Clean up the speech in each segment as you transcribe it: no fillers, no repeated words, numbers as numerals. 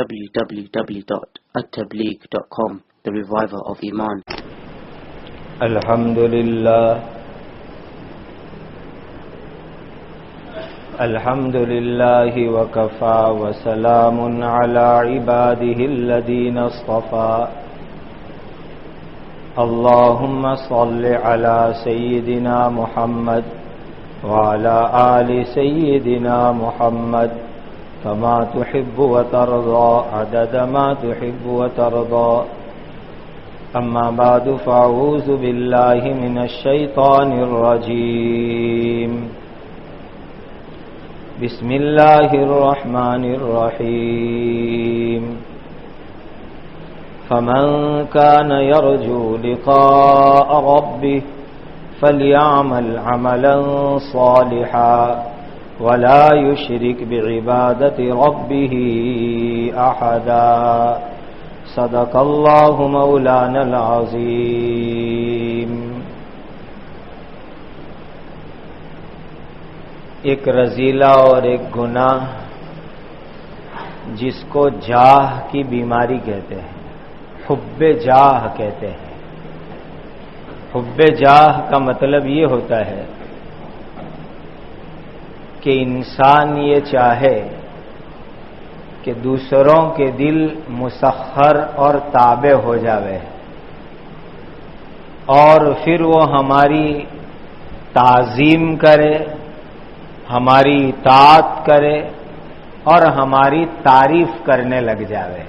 www.attableek.com, the reviver of Iman. Alhamdulillahi wa kafa wa salamun ala ibadihi alladhina istafa. Allahumma salli ala sayyidina Muhammad wa ala ali sayyidina Muhammad kama tuhibbu wa tarda adada ma tuhibbu wa tarda. Amma ba'du, fa'udhu billahi minash shaitanir rajim. Bismillahir rahmanir rahim. Faman kana yarju liqa'a rabbih falyamal 'amalan salihan wa la yushrik bi'ibadati rabbih ahada. صدقاللہ مولانا العظیم. ایک رذیلہ اور ایک گناہ جس کو جاہ کی بیماری کہتے ہیں، حب جاہ کہتے ہیں. حب جاہ کا مطلب یہ ہوتا ہے کہ انسان یہ چاہے کہ دوسروں کے دل مسخر اور تابع ہو جاوے، اور پھر وہ ہماری تعظیم کرے، ہماری اطاعت کرے اور ہماری تعریف کرنے لگ جاوے.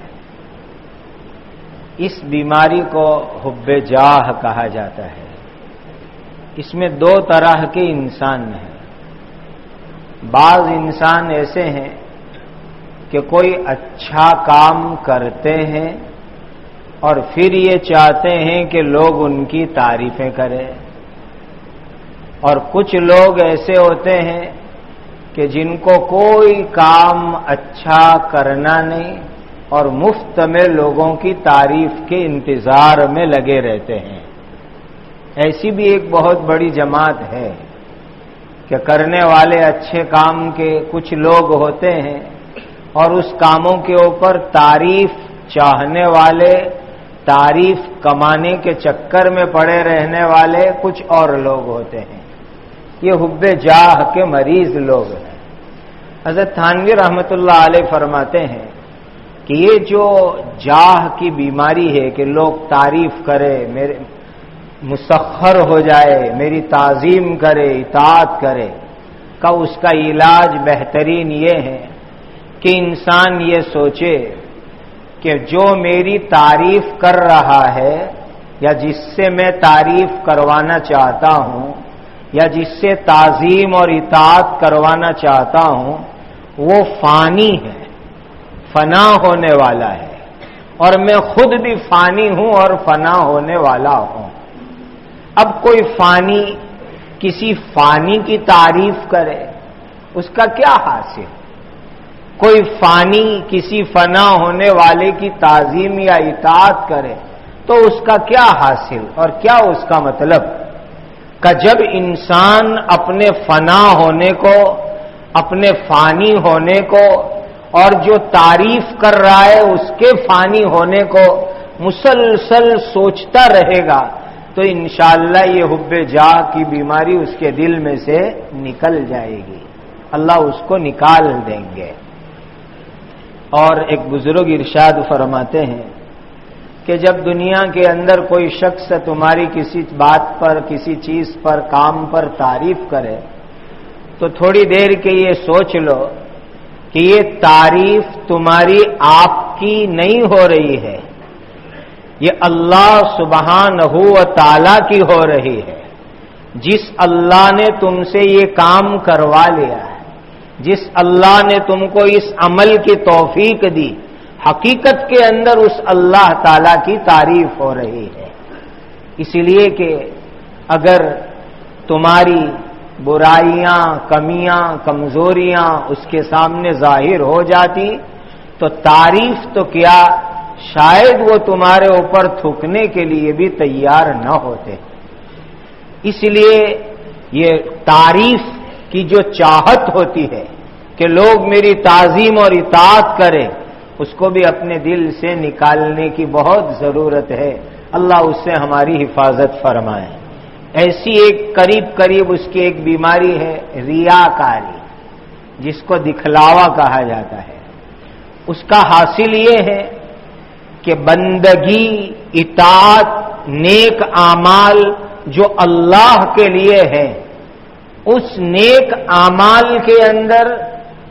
اس بیماری کو حب جاہ کہا جاتا ہے. اس میں دو طرح کے انسان ہیں. بعض انسان ایسے ہیں کہ کوئی اچھا کام کرتے ہیں اور پھر یہ چاہتے ہیں کہ لوگ ان کی تعریفیں کریں، اور کچھ لوگ ایسے ہوتے ہیں کہ جن کو کوئی کام اچھا کرنا نہیں اور مفت میں لوگوں کی تعریف کے انتظار میں لگے رہتے ہیں. ایسی بھی ایک بہت بڑی جماعت ہے کہ کرنے والے اچھے کام کے کچھ لوگ ہوتے ہیں اور اس کاموں کے اوپر تعریف چاہنے والے، تعریف کمانے کے چکر میں پڑے رہنے والے کچھ اور لوگ ہوتے ہیں. یہ حب جاہ کے مریض لوگ ہیں. حضرت تھانوی رحمۃ اللہ علیہ فرماتے ہیں کہ یہ جو جاہ کی بیماری ہے کہ لوگ تعریف کرے، میرے مسخر ہو جائے، میری تعظیم کرے، اطاعت کرے، کا اس کا علاج بہترین یہ ہے کہ انسان یہ سوچے کہ جو میری تعریف کر رہا ہے یا جس سے میں تعریف کروانا چاہتا ہوں یا جس سے تعظیم اور اطاعت کروانا چاہتا ہوں وہ فانی ہے، فنا ہونے والا ہے، اور میں خود بھی فانی ہوں اور فنا ہونے والا ہوں. اب کوئی فانی کسی فانی کی تعریف کرے، اس کا کیا حاصل؟ کوئی فانی کسی فنا ہونے والے کی تعظیم یا اطاعت کرے تو اس کا کیا حاصل اور کیا اس کا مطلب؟ کہ جب انسان اپنے فنا ہونے کو، اپنے فانی ہونے کو اور جو تعریف کر رہا ہے اس کے فانی ہونے کو مسلسل سوچتا رہے گا تو انشاءاللہ یہ حب جاہ کی بیماری اس کے دل میں سے نکل جائے گی، اللہ اس کو نکال دیں گے. اور ایک بزرگ ارشاد فرماتے ہیں کہ جب دنیا کے اندر کوئی شخص تمہاری کسی بات پر، کسی چیز پر، کام پر تعریف کرے تو تھوڑی دیر کے یہ سوچ لو کہ یہ تعریف تمہاری آپ کی نہیں ہو رہی ہے، یہ اللہ سبحانہ و تعالی کی ہو رہی ہے. جس اللہ نے تم سے یہ کام کروا لیا ہے، جس اللہ نے تم کو اس عمل کی توفیق دی، حقیقت کے اندر اس اللہ تعالی کی تعریف ہو رہی ہے. اس لیے کہ اگر تمہاری برائیاں، کمیاں، کمزوریاں اس کے سامنے ظاہر ہو جاتی تو تعریف تو کیا، شاید وہ تمہارے اوپر تھوکنے کے لیے بھی تیار نہ ہوتے. اس لیے یہ تعریف کی جو چاہت ہوتی ہے کہ لوگ میری تعظیم اور اطاعت کریں اس کو بھی اپنے دل سے نکالنے کی بہت ضرورت ہے. اللہ اس سے ہماری حفاظت فرمائے. ایسی ایک قریب اس کی ایک بیماری ہے ریاکاری، جس کو دکھلاوا کہا جاتا ہے. اس کا حاصل یہ ہے کہ بندگی، اطاعت، نیک اعمال جو اللہ کے لیے ہے، اس نیک اعمال کے اندر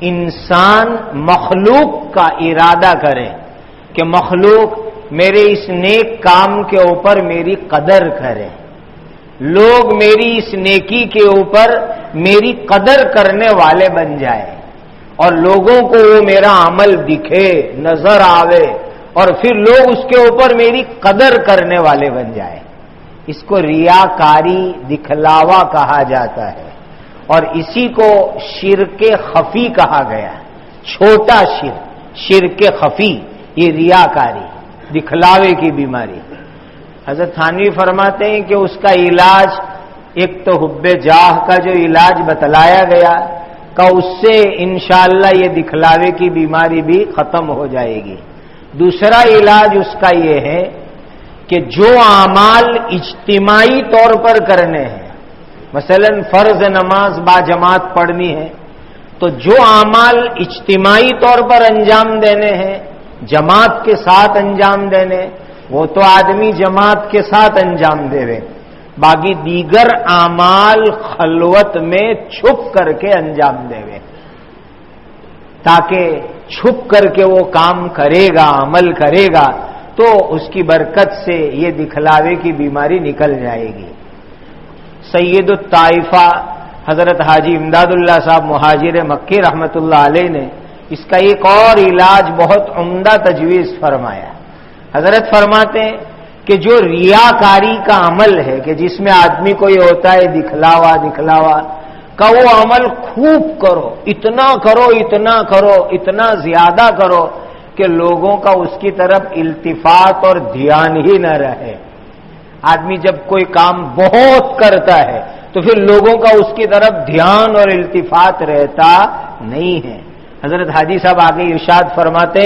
انسان مخلوق کا ارادہ کرے کہ مخلوق میرے اس نیک کام کے اوپر میری قدر کرے، لوگ میری اس نیکی کے اوپر میری قدر کرنے والے بن جائے، اور لوگوں کو وہ میرا عمل دکھے، نظر آوے، اور پھر لوگ اس کے اوپر میری قدر کرنے والے بن جائے. اس کو ریاکاری، دکھلاوا کہا جاتا ہے، اور اسی کو شرک خفی کہا گیا. چھوٹا شرک خفی، یہ ریاکاری، دکھلاوے کی بیماری. حضرت تھانوی فرماتے ہیں کہ اس کا علاج ایک تو حب جاہ کا جو علاج بتلایا گیا کہ اس سے انشاءاللہ یہ دکھلاوے کی بیماری بھی ختم ہو جائے گی. دوسرا علاج اس کا یہ ہے کہ جو اعمال اجتماعی طور پر کرنے ہیں، مثلا فرض نماز با جماعت پڑھنی ہے، تو جو اعمال اجتماعی طور پر انجام دینے ہیں، جماعت کے ساتھ انجام دینے، وہ تو آدمی جماعت کے ساتھ انجام دے. باقی دیگر اعمال خلوت میں چھپ کر کے انجام دے، تاکہ چھپ کر کے وہ کام کرے گا، عمل کرے گا، تو اس کی برکت سے یہ دکھلاوے کی بیماری نکل جائے گی. سید الطائفہ حضرت حاجی امداد اللہ صاحب مہاجر مکی رحمت اللہ علیہ نے اس کا ایک اور علاج بہت عمدہ تجویز فرمایا. حضرت فرماتے ہیں کہ جو ریاکاری کا عمل ہے کہ جس میں آدمی کو یہ ہوتا ہے دکھلاوا کا، وہ عمل خوب کرو، اتنا کرو، اتنا زیادہ کرو کہ لوگوں کا اس کی طرف التفات اور دھیان ہی نہ رہے. آدمی جب کوئی کام بہت کرتا ہے تو پھر لوگوں کا اس کی طرف دھیان اور التفات رہتا نہیں ہے. حضرت حاجی صاحب آگے ارشاد فرماتے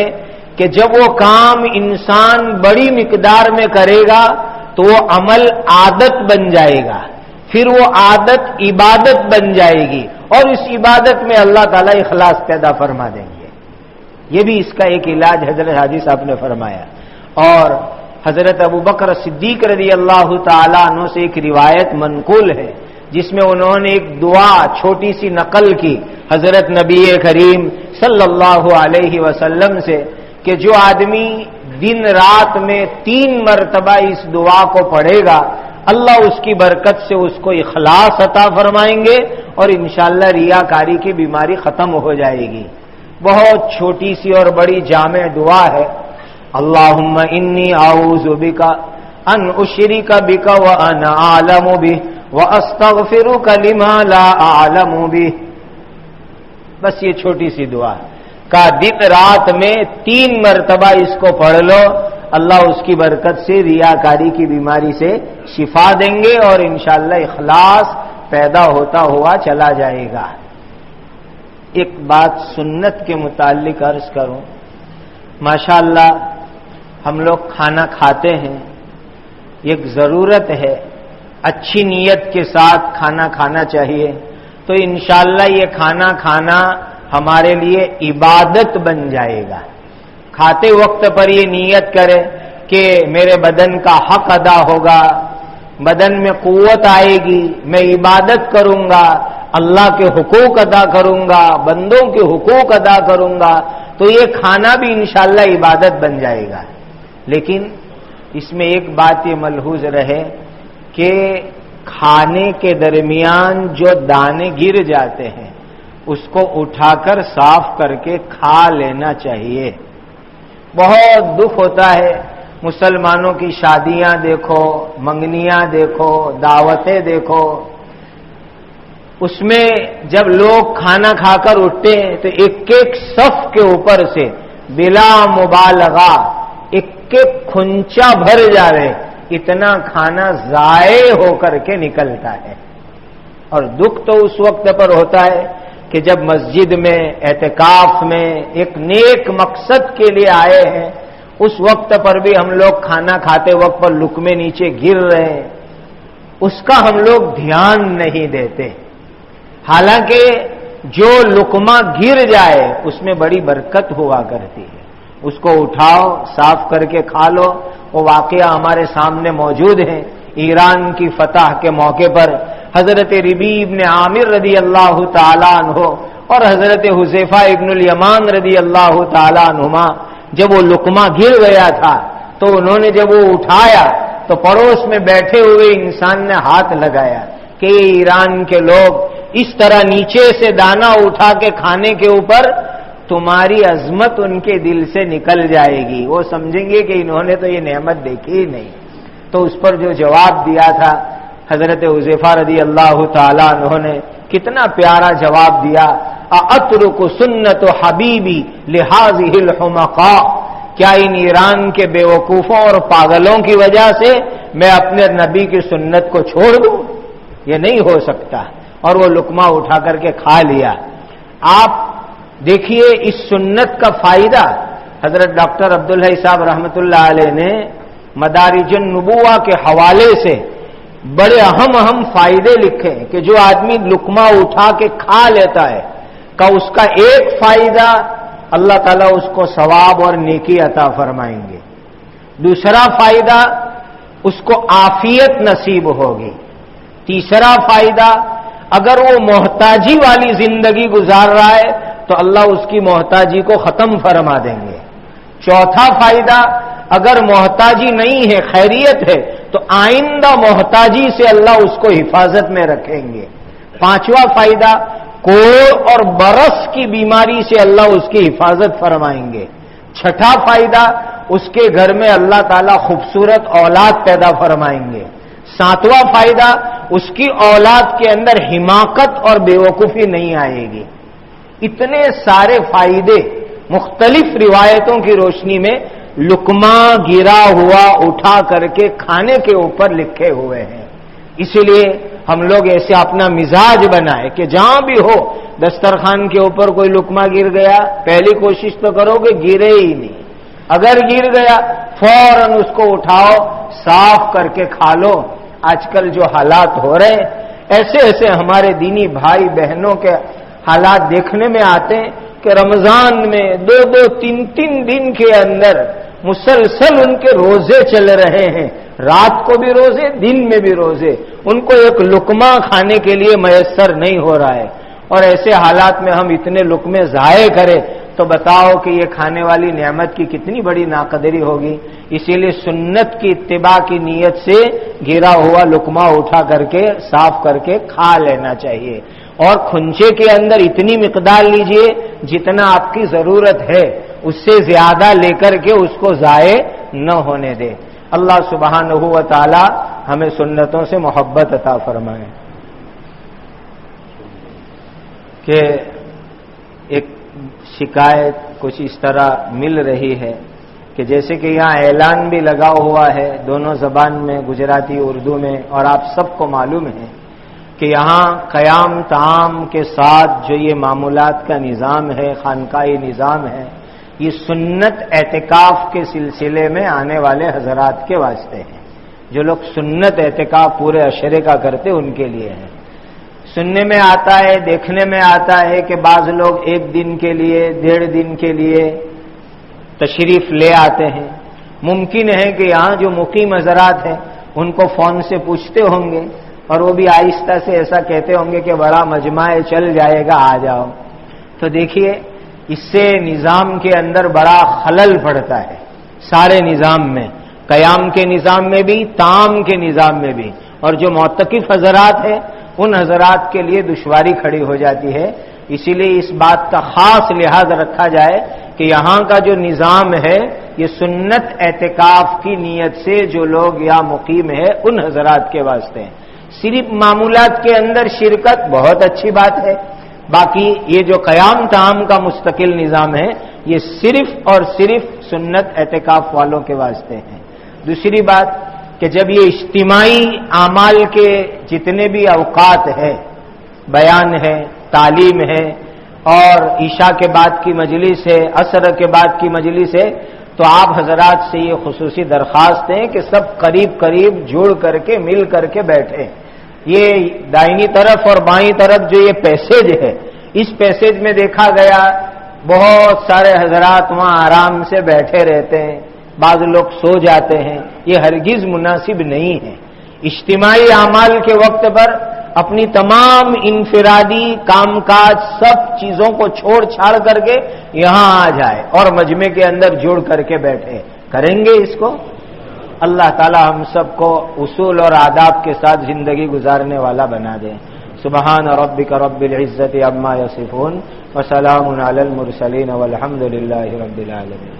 کہ جب وہ کام انسان بڑی مقدار میں کرے گا تو وہ عمل عادت بن جائے گا، پھر وہ عادت عبادت بن جائے گی، اور اس عبادت میں اللہ تعالیٰ اخلاص پیدا فرما دیں گے. یہ بھی اس کا ایک علاج حضرت حاجی صاحب نے فرمایا. اور حضرت ابوبکر صدیق رضی اللہ تعالیٰ عنہ سے ایک روایت منقول ہے جس میں انہوں نے ایک دعا چھوٹی سی نقل کی حضرت نبی کریم صلی اللہ علیہ وسلم سے کہ جو آدمی دن رات میں 3 مرتبہ اس دعا کو پڑھے گا، اللہ اس کی برکت سے اس کو اخلاص عطا فرمائیں گے، اور انشاءاللہ ریاکاری کی بیماری ختم ہو جائے گی. بہت چھوٹی سی اور بڑی جامع دعا ہے. اللہم انی اعوذ بک ان اشرک بک وانا اعلم بہ واستغفرک لما لا اعلم بہ. بس یہ چھوٹی سی دعا کا دن رات میں 3 مرتبہ اس کو پڑھ لو، اللہ اس کی برکت سے ریاکاری کی بیماری سے شفا دیں گے، اور انشاءاللہ اخلاص پیدا ہوتا ہوا چلا جائے گا. ایک بات سنت کے متعلق عرض کروں. ماشاءاللہ ہم لوگ کھانا کھاتے ہیں، ایک ضرورت ہے، اچھی نیت کے ساتھ کھانا کھانا چاہیے، تو انشاءاللہ یہ کھانا ہمارے لیے عبادت بن جائے گا. کھاتے وقت پر یہ نیت کرے کہ میرے بدن کا حق ادا ہوگا، بدن میں قوت آئے گی، میں عبادت کروں گا، اللہ کے حقوق ادا کروں گا، بندوں کے حقوق ادا کروں گا، تو یہ کھانا بھی انشاءاللہ عبادت بن جائے گا. لیکن اس میں ایک بات یہ ملحوظ رہے کہ کھانے کے درمیان جو دانے گر جاتے ہیں اس کو اٹھا کر صاف کر کے کھا لینا چاہیے. بہت دکھ ہوتا ہے، مسلمانوں کی شادیاں دیکھو، منگنیاں دیکھو، دعوتیں دیکھو، اس میں جب لوگ کھانا کھا کر اٹھتے ہیں تو ایک صف کے اوپر سے بلا مبالغہ ایک کھنچا بھر جاوے، اتنا کھانا ضائع ہو کر کے نکلتا ہے. اور دکھ تو اس وقت پر ہوتا ہے کہ کہ جب مسجد میں اعتکاف میں ایک نیک مقصد کے لیے آئے ہیں، اس وقت پر بھی ہم لوگ کھانا کھاتے وقت پر لقمے نیچے گر رہے ہیں، اس کا ہم لوگ دھیان نہیں دیتے۔ حالانکہ جو لقمہ گر جائے اس میں بڑی برکت ہوا کرتی ہے، اس کو اٹھاؤ، صاف کر کے کھا لو۔ وہ واقعہ ہمارے سامنے موجود ہے۔ ایران کی فتح کے موقع پر حضرت ربیع ابن عامر رضی اللہ تعالیٰ عنہ اور حضرت حذیفہ ابن الیمان رضی اللہ تعالیٰ عنہما جب وہ لقمہ گر گیا تھا تو انہوں نے جب وہ اٹھایا تو پڑوس میں بیٹھے ہوئے انسان نے ہاتھ لگایا کہ یہ ایران کے لوگ اس طرح نیچے سے دانا اٹھا کے کھانے کے اوپر تمہاری عظمت ان کے دل سے نکل جائے گی، وہ سمجھیں گے کہ انہوں نے تو یہ نعمت دیکھی ہی نہیں۔ تو اس پر جو جواب دیا تھا حضرت حذیفہ رضی اللہ تعالیٰ عنہ نے، کتنا پیارا جواب دیا، اَأَتْرُكُ سُنَّتُ حَبِيبِي لِهَٰذِهِ الْحُمَقَاءِ، کیا ان ایران کے بیوقوفوں اور پاگلوں کی وجہ سے میں اپنے نبی کی سنت کو چھوڑ دوں؟ یہ نہیں ہو سکتا۔ اور وہ لقمہ اٹھا کر کے کھا لیا۔ آپ دیکھیے اس سنت کا فائدہ حضرت ڈاکٹر عبدالحی صاحب رحمۃ اللہ علیہ نے مدارج النبوہ کے حوالے سے بڑے اہم فائدے لکھے کہ جو آدمی لقمہ اٹھا کے کھا لیتا ہے کا اس کا ایک فائدہ اللہ تعالیٰ اس کو ثواب اور نیکی عطا فرمائیں گے، دوسرا فائدہ اس کو عافیت نصیب ہوگی، تیسرا فائدہ اگر وہ محتاجی والی زندگی گزار رہا ہے تو اللہ اس کی محتاجی کو ختم فرما دیں گے، چوتھا فائدہ اگر محتاجی نہیں ہے خیریت ہے تو آئندہ محتاجی سے اللہ اس کو حفاظت میں رکھیں گے، پانچواں فائدہ کوڑ اور برس کی بیماری سے اللہ اس کی حفاظت فرمائیں گے، چھٹا فائدہ اس کے گھر میں اللہ تعالیٰ خوبصورت اولاد پیدا فرمائیں گے، ساتواں فائدہ اس کی اولاد کے اندر حماقت اور بیوقوفی نہیں آئے گی۔ اتنے سارے فائدے مختلف روایتوں کی روشنی میں لقمہ گرا ہوا اٹھا کر کے کھانے کے اوپر لکھے ہوئے ہیں۔ اسی لیے ہم لوگ ایسے اپنا مزاج بنائے کہ جہاں بھی ہو دسترخوان کے اوپر کوئی لقمہ گر گیا پہلی کوشش تو کرو کہ گرے ہی نہیں، اگر گر گیا فوراً اس کو اٹھاؤ صاف کر کے کھا لو۔ آج کل جو حالات ہو رہے ہیں ایسے ہمارے دینی بھائی بہنوں کے حالات دیکھنے میں آتے ہیں کہ رمضان میں 2-3 دن کے اندر مسلسل ان کے روزے چل رہے ہیں، رات کو بھی روزے دن میں بھی روزے، ان کو ایک لقمہ کھانے کے لیے میسر نہیں ہو رہا ہے، اور ایسے حالات میں ہم اتنے لقمے ضائع کریں تو بتاؤ کہ یہ کھانے والی نعمت کی کتنی بڑی ناقدری ہوگی۔ اسی لیے سنت کی اتباع کی نیت سے گرا ہوا لقمہ اٹھا کر کے صاف کر کے کھا لینا چاہیے، اور کھنچے کے اندر اتنی مقدار لیجئے جتنا آپ کی ضرورت ہے، اس سے زیادہ لے کر کے اس کو ضائع نہ ہونے دے۔ اللہ سبحانہ و تعالی ہمیں سنتوں سے محبت عطا فرمائے۔ کہ ایک شکایت کچھ اس طرح مل رہی ہے کہ جیسے کہ یہاں اعلان بھی لگا ہوا ہے دونوں زبان میں، گجراتی اردو میں، اور آپ سب کو معلوم ہے کہ یہاں قیام طعام کے ساتھ جو یہ معمولات کا نظام ہے، خانقاہی نظام ہے، یہ سنت اعتکاف کے سلسلے میں آنے والے حضرات کے واسطے ہیں۔ جو لوگ سنت اعتکاف پورے عشرے کا کرتے ان کے لیے ہیں۔ سننے میں آتا ہے، دیکھنے میں آتا ہے کہ بعض لوگ 1 دن کے لیے 1.5 دن کے لیے تشریف لے آتے ہیں۔ ممکن ہے کہ یہاں جو مقیم حضرات ہیں ان کو فون سے پوچھتے ہوں گے اور وہ بھی آہستہ سے ایسا کہتے ہوں گے کہ بڑا مجمع چل جائے گا، آ جاؤ۔ تو دیکھیے اس سے نظام کے اندر بڑا خلل پڑتا ہے، سارے نظام میں، قیام کے نظام میں بھی، طعام کے نظام میں بھی، اور جو معتکف حضرات ہیں ان حضرات کے لیے دشواری کھڑی ہو جاتی ہے۔ اسی لیے اس بات کا خاص لحاظ رکھا جائے کہ یہاں کا جو نظام ہے یہ سنت اعتکاف کی نیت سے جو لوگ یا مقیم ہے ان حضرات کے واسطے ہیں۔ صرف معمولات کے اندر شرکت بہت اچھی بات ہے، باقی یہ جو قیام طعام کا مستقل نظام ہے یہ صرف اور صرف سنت اعتکاف والوں کے واسطے ہیں۔ دوسری بات کہ جب یہ اجتماعی اعمال کے جتنے بھی اوقات ہیں، بیان ہے، تعلیم ہے، اور عشاء کے بعد کی مجلس ہے، عصر کے بعد کی مجلس ہے، تو آپ حضرات سے یہ خصوصی درخواست ہے کہ سب قریب قریب جڑ کر کے مل کر کے بیٹھیں۔ یہ دائنی طرف اور بائیں طرف جو یہ پیسیج ہے، اس پیسیج میں دیکھا گیا بہت سارے حضرات وہاں آرام سے بیٹھے رہتے ہیں، بعض لوگ سو جاتے ہیں، یہ ہرگز مناسب نہیں ہے۔ اجتماعی اعمال کے وقت پر اپنی تمام انفرادی کام کاج سب چیزوں کو چھوڑ چھاڑ کر کے یہاں آ جائے اور مجمع کے اندر جڑ کر کے بیٹھے، کریں گے اس کو؟ اللہ تعالی ہم سب کو اصول اور آداب کے ساتھ زندگی گزارنے والا بنا دے۔ سبحان ربک رب العزت عما یصفون وسلام علی المرسلین والحمد للہ رب العالمین۔